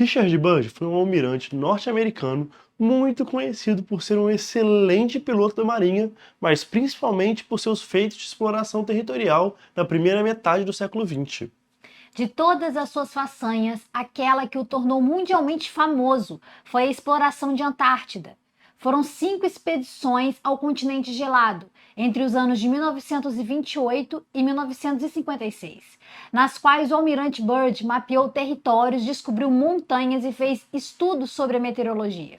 Richard Byrd foi um almirante norte-americano muito conhecido por ser um excelente piloto da Marinha, mas principalmente por seus feitos de exploração territorial na primeira metade do século XX. De todas as suas façanhas, aquela que o tornou mundialmente famoso foi a exploração de Antártida. Foram 5 expedições ao continente gelado, entre os anos de 1928 e 1956, nas quais o almirante Byrd mapeou territórios, descobriu montanhas e fez estudos sobre a meteorologia.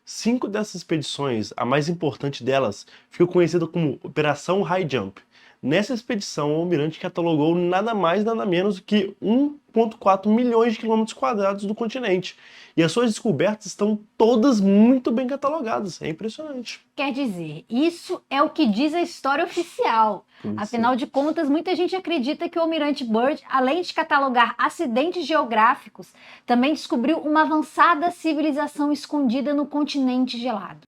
5 dessas expedições, a mais importante delas, ficou conhecida como Operação High Jump. Nessa expedição, o almirante catalogou nada mais nada menos do que 1,4 milhões de quilômetros quadrados do continente. E as suas descobertas estão todas muito bem catalogadas. É impressionante. Quer dizer, isso é o que diz a história oficial. Afinal de contas, muita gente acredita que o almirante Byrd, além de catalogar acidentes geográficos, também descobriu uma avançada civilização escondida no continente gelado.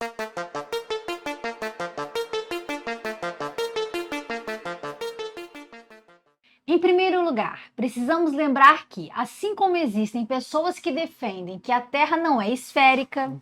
Em primeiro lugar, precisamos lembrar que, assim como existem pessoas que defendem que a Terra não é esférica,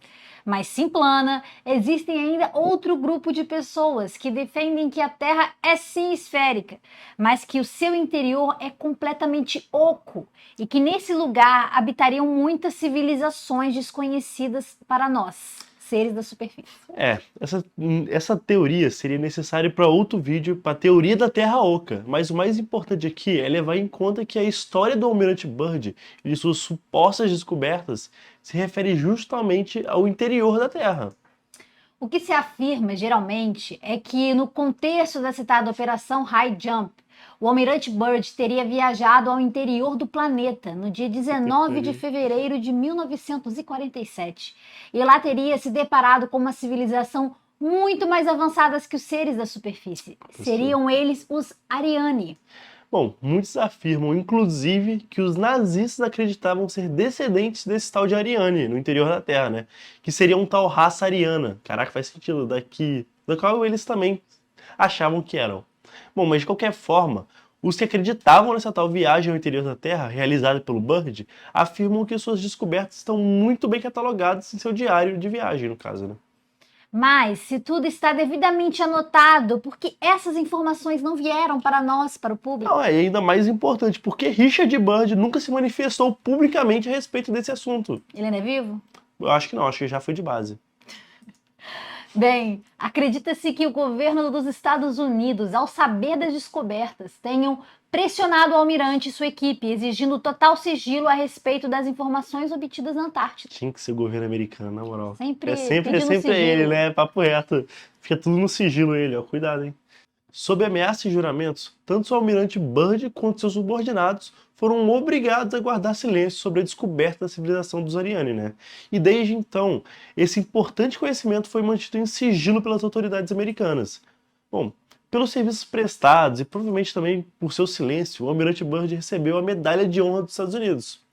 mas sim plana, existem ainda outro grupo de pessoas que defendem que a Terra é sim esférica, mas que o seu interior é completamente oco e que nesse lugar habitariam muitas civilizações desconhecidas para nós, seres da superfície. Essa teoria seria necessária para outro vídeo, para a teoria da Terra Oca. Mas o mais importante aqui é levar em conta que a história do almirante Byrd e de suas supostas descobertas se refere justamente ao interior da Terra. O que se afirma, geralmente, é que no contexto da citada Operação High Jump, o almirante Byrd teria viajado ao interior do planeta no dia 19 de fevereiro de 1947 e lá teria se deparado com uma civilização muito mais avançada que os seres da superfície. Seriam eles os Ariane. Bom, muitos afirmam, inclusive, que os nazistas acreditavam ser descendentes desse tal de Ariane, no interior da Terra, né? Que seria um tal raça ariana. Caraca, faz sentido, da qual eles também achavam que eram. Bom, mas de qualquer forma, os que acreditavam nessa tal viagem ao interior da Terra, realizada pelo Byrd, afirmam que suas descobertas estão muito bem catalogadas em seu diário de viagem, no caso, né? Mas, se tudo está devidamente anotado, por que essas informações não vieram para nós, para o público? Não, é ainda mais importante, porque Richard Byrd nunca se manifestou publicamente a respeito desse assunto. Ele ainda é vivo? Eu acho que não, acho que já foi de base. Bem, acredita-se que o governo dos Estados Unidos, ao saber das descobertas, tenham pressionado o almirante e sua equipe, exigindo total sigilo a respeito das informações obtidas na Antártida. Tinha que ser o governo americano, na moral. Sempre É sempre pedindo sigilo. ele, né? Papo reto. Fica tudo no sigilo ele, ó. Cuidado, hein? Sob ameaça e juramentos, tanto o almirante Byrd quanto seus subordinados foram obrigados a guardar silêncio sobre a descoberta da civilização dos Ariane, né? E desde então, esse importante conhecimento foi mantido em sigilo pelas autoridades americanas. Bom, pelos serviços prestados e provavelmente também por seu silêncio, o almirante Byrd recebeu a Medalha de Honra dos Estados Unidos.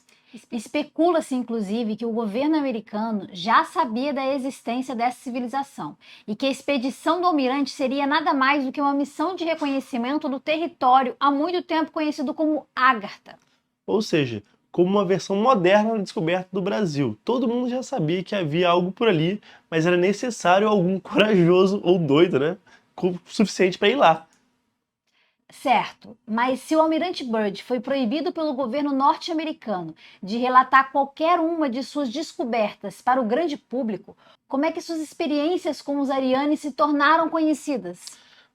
Especula-se, inclusive, que o governo americano já sabia da existência dessa civilização e que a expedição do almirante seria nada mais do que uma missão de reconhecimento do território há muito tempo conhecido como Agartha. Ou seja, como uma versão moderna da descoberta do Brasil. Todo mundo já sabia que havia algo por ali, mas era necessário algum corajoso ou doido, né? O suficiente para ir lá. Certo, mas se o almirante Byrd foi proibido pelo governo norte-americano de relatar qualquer uma de suas descobertas para o grande público, como é que suas experiências com os Ariane se tornaram conhecidas?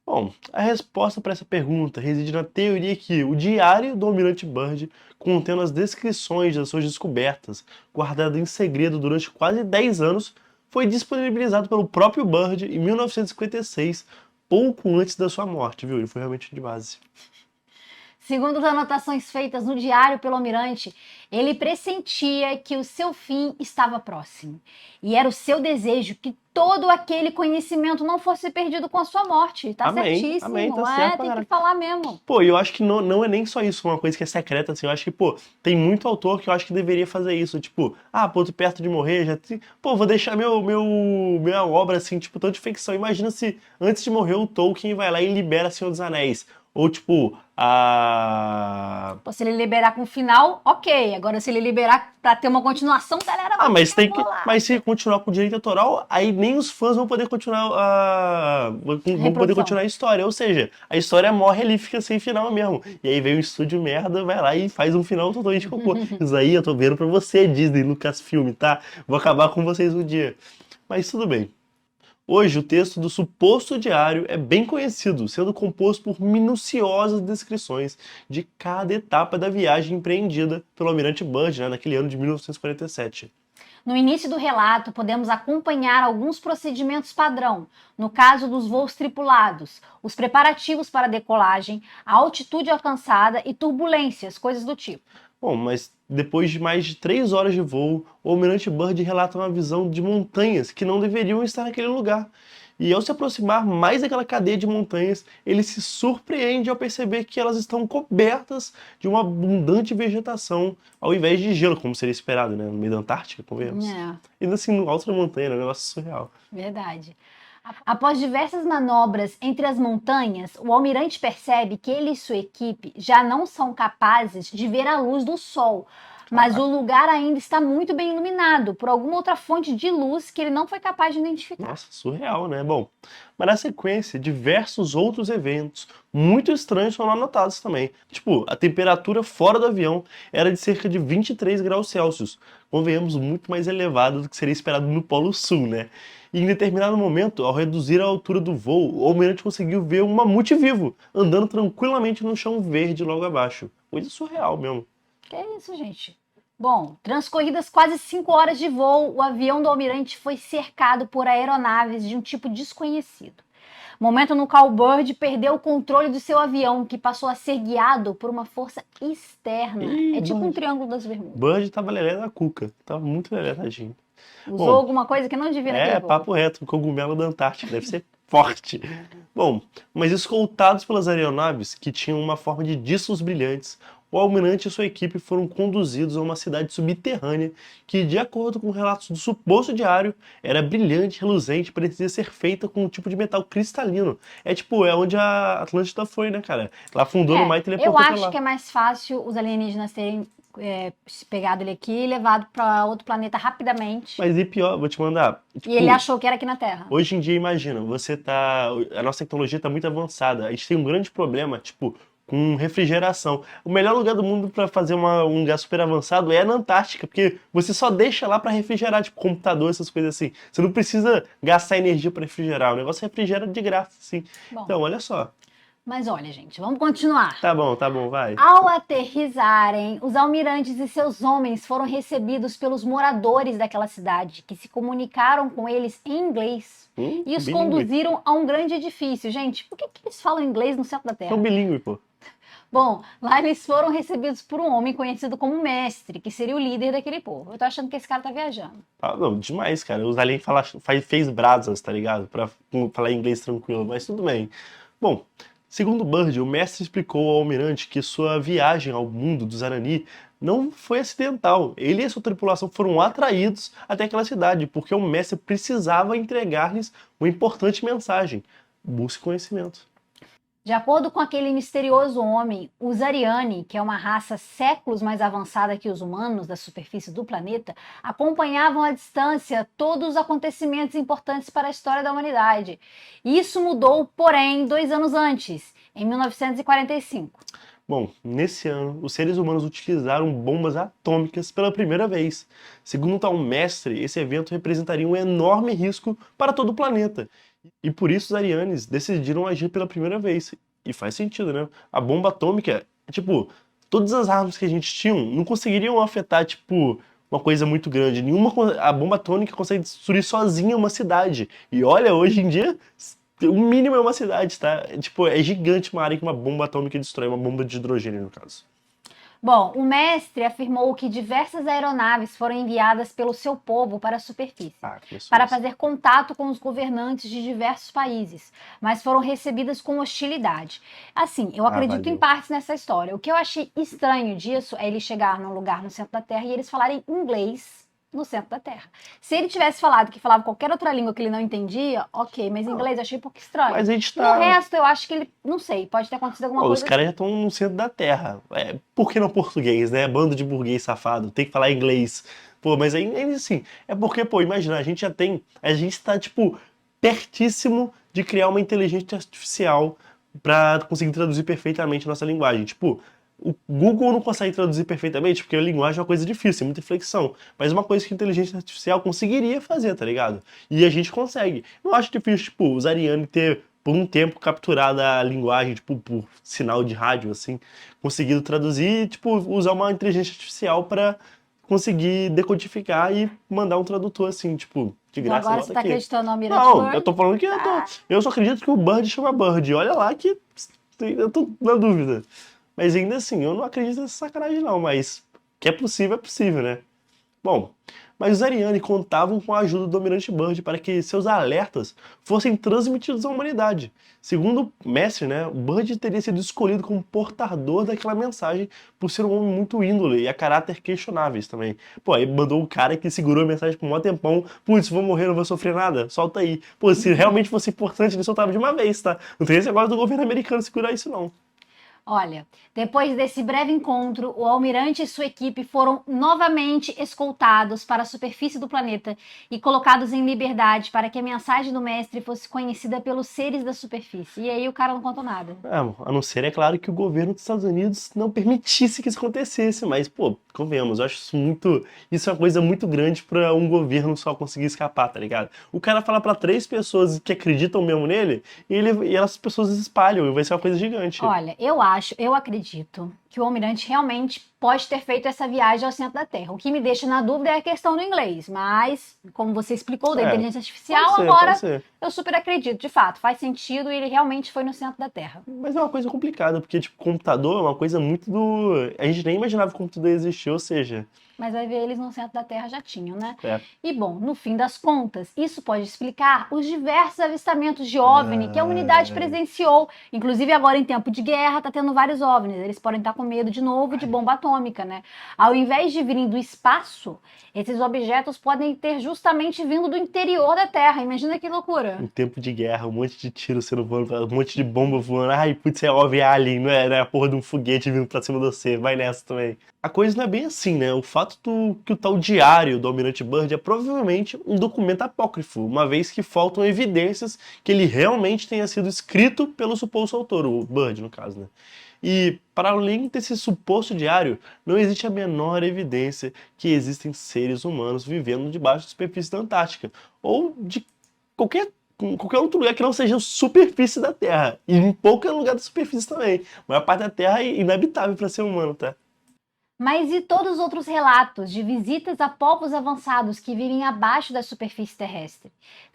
Bom, a resposta para essa pergunta reside na teoria que o diário do almirante Byrd, contendo as descrições das suas descobertas, guardado em segredo durante quase 10 anos, foi disponibilizado pelo próprio Byrd em 1956, pouco antes da sua morte, viu? Ele foi realmente de base. Segundo as anotações feitas no diário pelo almirante, ele pressentia que o seu fim estava próximo. E era o seu desejo que todo aquele conhecimento não fosse perdido com a sua morte. Tá Amém, certíssimo, amém, tá certo pra tem que caralho. falar mesmo. Pô, e eu acho que não é nem só isso, uma coisa que é secreta, assim, eu acho que, pô, tem muito autor que eu acho que deveria fazer isso, tipo, pô, tô perto de morrer, pô, vou deixar minha obra, assim, tipo, tão de ficção. Imagina se, antes de morrer, o Tolkien vai lá e libera Senhor dos Anéis. Ou tipo, a... Pô, se ele liberar com o final, ok. Agora, se ele liberar pra ter uma continuação, galera, Ah, vai mas ficar tem que. bolada. Mas se continuar com direito autoral, aí nem os fãs vão poder continuar vão poder Reprodução. continuar a história. Ou seja, a história morre ali, fica sem final mesmo. E aí vem o estúdio merda, vai lá e faz um final totalmente cocô. Isso aí eu tô vendo pra você, Disney, Lucasfilm, tá? Vou acabar com vocês um dia. Mas tudo bem. Hoje, o texto do suposto diário é bem conhecido, sendo composto por minuciosas descrições de cada etapa da viagem empreendida pelo Almirante Byrd, né, naquele ano de 1947. No início do relato, podemos acompanhar alguns procedimentos padrão, no caso dos voos tripulados, os preparativos para a decolagem, a altitude alcançada e turbulências, coisas do tipo. Bom, mas depois de mais de 3 horas de voo, o Almirante Byrd relata uma visão de montanhas que não deveriam estar naquele lugar. E ao se aproximar mais daquela cadeia de montanhas, ele se surpreende ao perceber que elas estão cobertas de uma abundante vegetação, ao invés de gelo, como seria esperado, né? No meio da Antártica, convenhamos. É. E assim, no alto da montanha, né? Um negócio surreal. Verdade. Após diversas manobras entre as montanhas, o almirante percebe que ele e sua equipe já não são capazes de ver a luz do sol, mas o lugar ainda está muito bem iluminado por alguma outra fonte de luz que ele não foi capaz de identificar. Nossa, surreal, né? Bom, mas na sequência, diversos outros eventos muito estranhos foram anotados também. Tipo, a temperatura fora do avião era de cerca de 23 graus Celsius. Convenhamos, muito mais elevado do que seria esperado no Polo Sul, né? E em determinado momento, ao reduzir a altura do voo, o almirante conseguiu ver um mamute vivo, andando tranquilamente no chão verde logo abaixo. Coisa surreal mesmo. Que é isso, gente? Bom, transcorridas quase 5 horas de voo, o avião do almirante foi cercado por aeronaves de um tipo desconhecido. Momento no qual Byrd perdeu o controle do seu avião, que passou a ser guiado por uma força externa. Ih, É tipo um Byrd. triângulo das Bermudas. Byrd tava lelé da cuca. Tava muito lelé, tadinho. Usou Bom, alguma coisa que não devia naquele voo. papo reto, cogumelo da Antártica, deve ser forte. Bom, mas escoltados pelas aeronaves, que tinham uma forma de discos brilhantes, o almirante e sua equipe foram conduzidos a uma cidade subterrânea que, de acordo com relatos do suposto diário, era brilhante, reluzente, parecia ser feita com um tipo de metal cristalino. É onde a Atlântida foi, né, cara? Ela afundou no mar e Eu teleportou pra acho lá. que é mais fácil os alienígenas terem pegado ele aqui e levado para outro planeta rapidamente. Mas e pior, vou te mandar. E ele achou que era aqui na Terra. Hoje em dia, imagina, a nossa tecnologia está muito avançada. A gente tem um grande problema, tipo, com refrigeração. O melhor lugar do mundo para fazer um lugar super avançado é na Antártica, porque você só deixa lá para refrigerar, tipo, computador, essas coisas assim. Você não precisa gastar energia para refrigerar. O negócio refrigera de graça, assim. Bom. Então, olha só. Mas olha, gente, vamos continuar. Tá bom, vai. Ao aterrissarem, os almirantes e seus homens foram recebidos pelos moradores daquela cidade, que se comunicaram com eles em inglês e os Bilíngue. conduziram a um grande edifício. Gente, por que eles falam inglês no centro da Terra? São bilíngue, pô. Bom, lá eles foram recebidos por um homem conhecido como Mestre, que seria o líder daquele povo. Eu tô achando que esse cara tá viajando. Ah, não, demais, cara. Os aliens fez brasas, tá ligado? Pra falar inglês tranquilo, mas tudo bem. Bom, segundo Byrd, o mestre explicou ao almirante que sua viagem ao mundo dos Arani não foi acidental. Ele e sua tripulação foram atraídos até aquela cidade, porque o mestre precisava entregar-lhes uma importante mensagem. Busque conhecimento. De acordo com aquele misterioso homem, os Ariane, que é uma raça séculos mais avançada que os humanos da superfície do planeta, acompanhavam à distância todos os acontecimentos importantes para a história da humanidade. Isso mudou, porém, 2 anos antes, em 1945. Bom, nesse ano, os seres humanos utilizaram bombas atômicas pela primeira vez. Segundo tal mestre, esse evento representaria um enorme risco para todo o planeta. E por isso os arianes decidiram agir pela primeira vez. E faz sentido, né? A bomba atômica, tipo, todas as armas que a gente tinha não conseguiriam afetar, tipo, uma coisa muito grande. A bomba atômica consegue destruir sozinha uma cidade. E olha, hoje em dia, o mínimo é uma cidade, tá? Tipo, é gigante uma área que uma bomba atômica destrói, uma bomba de hidrogênio, no caso. Bom, o mestre afirmou que diversas aeronaves foram enviadas pelo seu povo para a superfície, para fazer contato com os governantes de diversos países, mas foram recebidas com hostilidade. Assim, eu acredito em partes nessa história. O que eu achei estranho disso é ele chegar num lugar no centro da Terra e eles falarem inglês no centro da Terra. Se ele tivesse falado que falava qualquer outra língua que ele não entendia, ok, mas em inglês eu achei um pouco estranho. Mas a gente No tá... resto, eu acho que ele, não sei, pode ter acontecido alguma Pô, os coisa caras já assim. estão no centro da Terra. Por que não português, né? Bando de burguês safado, tem que falar inglês. Pô, mas ainda assim, é porque, pô, imagina, a gente tá, tipo, pertíssimo de criar uma inteligência artificial pra conseguir traduzir perfeitamente a nossa linguagem. Tipo, o Google não consegue traduzir perfeitamente porque a linguagem é uma coisa difícil, é muita flexão. Mas uma coisa que a inteligência artificial conseguiria fazer, tá ligado? E a gente consegue. Não acho difícil, tipo, os Ariane ter por um tempo capturado a linguagem, tipo, por sinal de rádio, assim, conseguido traduzir e, tipo, usar uma inteligência artificial pra conseguir decodificar e mandar um tradutor, assim, tipo, de Então graça, agora você bota tá aqui. acreditando no Almirante Não, eu tô Byrd? falando que Tá. eu só acredito que o Bird chama Bird. Olha lá que eu tô na dúvida. Mas ainda assim, eu não acredito nessa sacanagem não, mas que é possível, né? Bom, mas os Ariane contavam com a ajuda do Almirante Byrd para que seus alertas fossem transmitidos à humanidade. Segundo o mestre, né, o Byrd teria sido escolhido como portador daquela mensagem por ser um homem muito índole e a caráter questionáveis também. Pô, aí mandou o cara que segurou a mensagem por um maior tempão. Putz, vou morrer, não vou sofrer nada, solta aí. Pô, se realmente fosse importante, ele soltava de uma vez, tá? Não tem esse negócio do governo americano segurar isso, não. Olha, depois desse breve encontro, o almirante e sua equipe foram novamente escoltados para a superfície do planeta e colocados em liberdade para que a mensagem do mestre fosse conhecida pelos seres da superfície. E aí o cara não contou nada. A não ser, é claro, que o governo dos Estados Unidos não permitisse que isso acontecesse, mas, pô, convenhamos, eu acho isso muito. Isso é uma coisa muito grande pra um governo só conseguir escapar, tá ligado? O cara fala pra 3 pessoas que acreditam mesmo nele e elas pessoas espalham, e vai ser uma coisa gigante. Olha, eu acredito que o almirante realmente pode ter feito essa viagem ao centro da Terra. O que me deixa na dúvida é a questão do inglês, mas, como você explicou, da É, inteligência pode artificial, ser, pode agora ser. eu super acredito, de fato, faz sentido e ele realmente foi no centro da Terra. Mas é uma coisa complicada, porque, tipo, computador é uma coisa muito do. A gente nem imaginava que o computador existia, ou seja, Mas vai ver, eles no centro da Terra já tinham, né? é. E bom, no fim das contas, isso pode explicar os diversos avistamentos de OVNI que a humanidade presenciou. Inclusive agora em tempo de guerra tá tendo vários OVNIs. Eles podem estar com medo de novo de bomba atômica, né? Ao invés de virem do espaço, esses objetos podem ter justamente vindo do interior da Terra. Imagina que loucura. Em tempo de guerra, um monte de tiro sendo voando, um monte de bomba voando. Ai, putz, é óbvio, é alien, não é a porra de um foguete vindo pra cima de você. Vai nessa também. A coisa não é bem assim, né? O fato que o tal diário do Almirante Byrd é provavelmente um documento apócrifo, uma vez que faltam evidências que ele realmente tenha sido escrito pelo suposto autor, o Byrd, no caso, né? E, para além desse suposto diário, não existe a menor evidência que existem seres humanos vivendo debaixo da superfície da Antártica, ou de qualquer, qualquer outro lugar que não seja a superfície da Terra. E em pouco lugar da superfície também. A maior parte da Terra é inabitável para ser humano, tá? Mas e todos os outros relatos de visitas a povos avançados que vivem abaixo da superfície terrestre?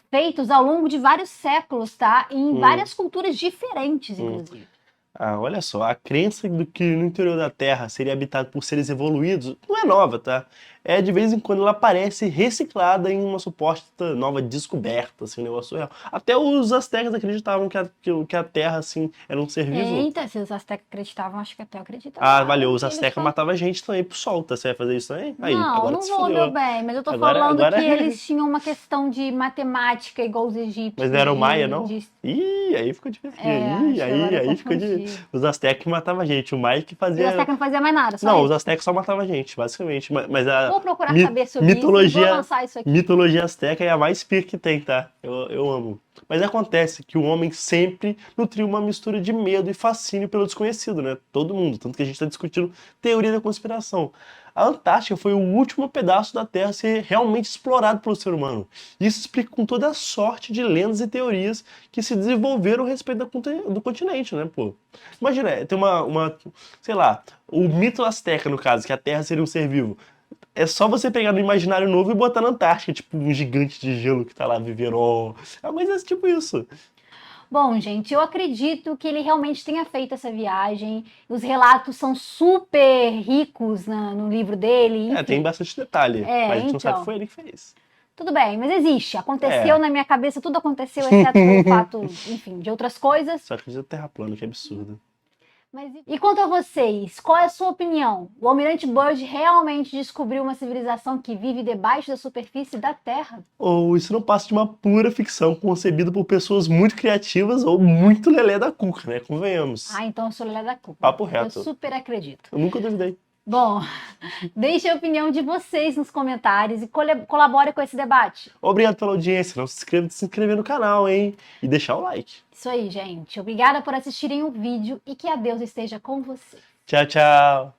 Feitos ao longo de vários séculos, tá? E em Hum, várias culturas diferentes, hum. inclusive. Ah, olha só, a crença do que no interior da Terra seria habitado por seres evoluídos não é nova, tá? É de vez em quando ela aparece reciclada em uma suposta nova descoberta, assim, um negócio real. Até os astecas acreditavam que a Terra, assim, era um ser vivo. Eita, se os astecas acreditavam, acho que até eu Ah, acreditava valeu, no os que eles astecas falam. matavam a gente também pro sol, tá? Você vai fazer isso também? Aí, Não, agora não se vou, meu fudeu. bem, mas eu tô Agora, falando agora... que eles tinham uma questão de matemática igual os Mas não egípcios, era o Maia, de, não? de... Ih, aí ficou difícil. É, acho que agora eu Aí ficou de... confundi. Os astecas que matavam a gente, o Maia que E os fazia... astecas não faziam mais nada, só Não, os isso. astecas só matavam a gente, basicamente. Mas a Vou procurar saber sobre isso e vou mitologia, lançar isso aqui. mitologia asteca é a mais pica que tem, tá? Eu amo. Mas acontece que o homem sempre nutriu uma mistura de medo e fascínio pelo desconhecido, né? Todo mundo. Tanto que a gente está discutindo teoria da conspiração. A Antártica foi o último pedaço da Terra a ser realmente explorado pelo ser humano. Isso explica com toda a sorte de lendas e teorias que se desenvolveram a respeito do continente, né, pô? Imagina, tem sei lá, o mito asteca, no caso, que a Terra seria um ser vivo. É só você pegar no imaginário novo e botar na Antártica, tipo um gigante de gelo que tá lá vivendo. Oh, é uma coisa tipo isso. Bom, gente, eu acredito que ele realmente tenha feito essa viagem. Os relatos são super ricos no livro dele, É, tem enfim. bastante detalhe, É, mas a gente não sabe se então. foi ele que fez. Tudo bem, mas existe. Aconteceu É, na minha cabeça, tudo aconteceu, exceto pelo fato, enfim, de outras coisas. só acredita terra plana, que absurdo. E quanto a vocês, qual é a sua opinião? O Almirante Byrd realmente descobriu uma civilização que vive debaixo da superfície da Terra? Ou isso não passa de uma pura ficção concebida por pessoas muito criativas ou muito lelé da cuca, né? Convenhamos. Ah, então eu sou Lelé da Cuca. Papo reto. Eu super acredito. Eu nunca duvidei. Bom, deixe a opinião de vocês nos comentários e colabore com esse debate. Obrigado pela audiência. Não se inscreva de se inscrever no canal, hein? E deixar o like. Isso aí, gente. Obrigada por assistirem o vídeo e que a Deus esteja com você. Tchau, tchau.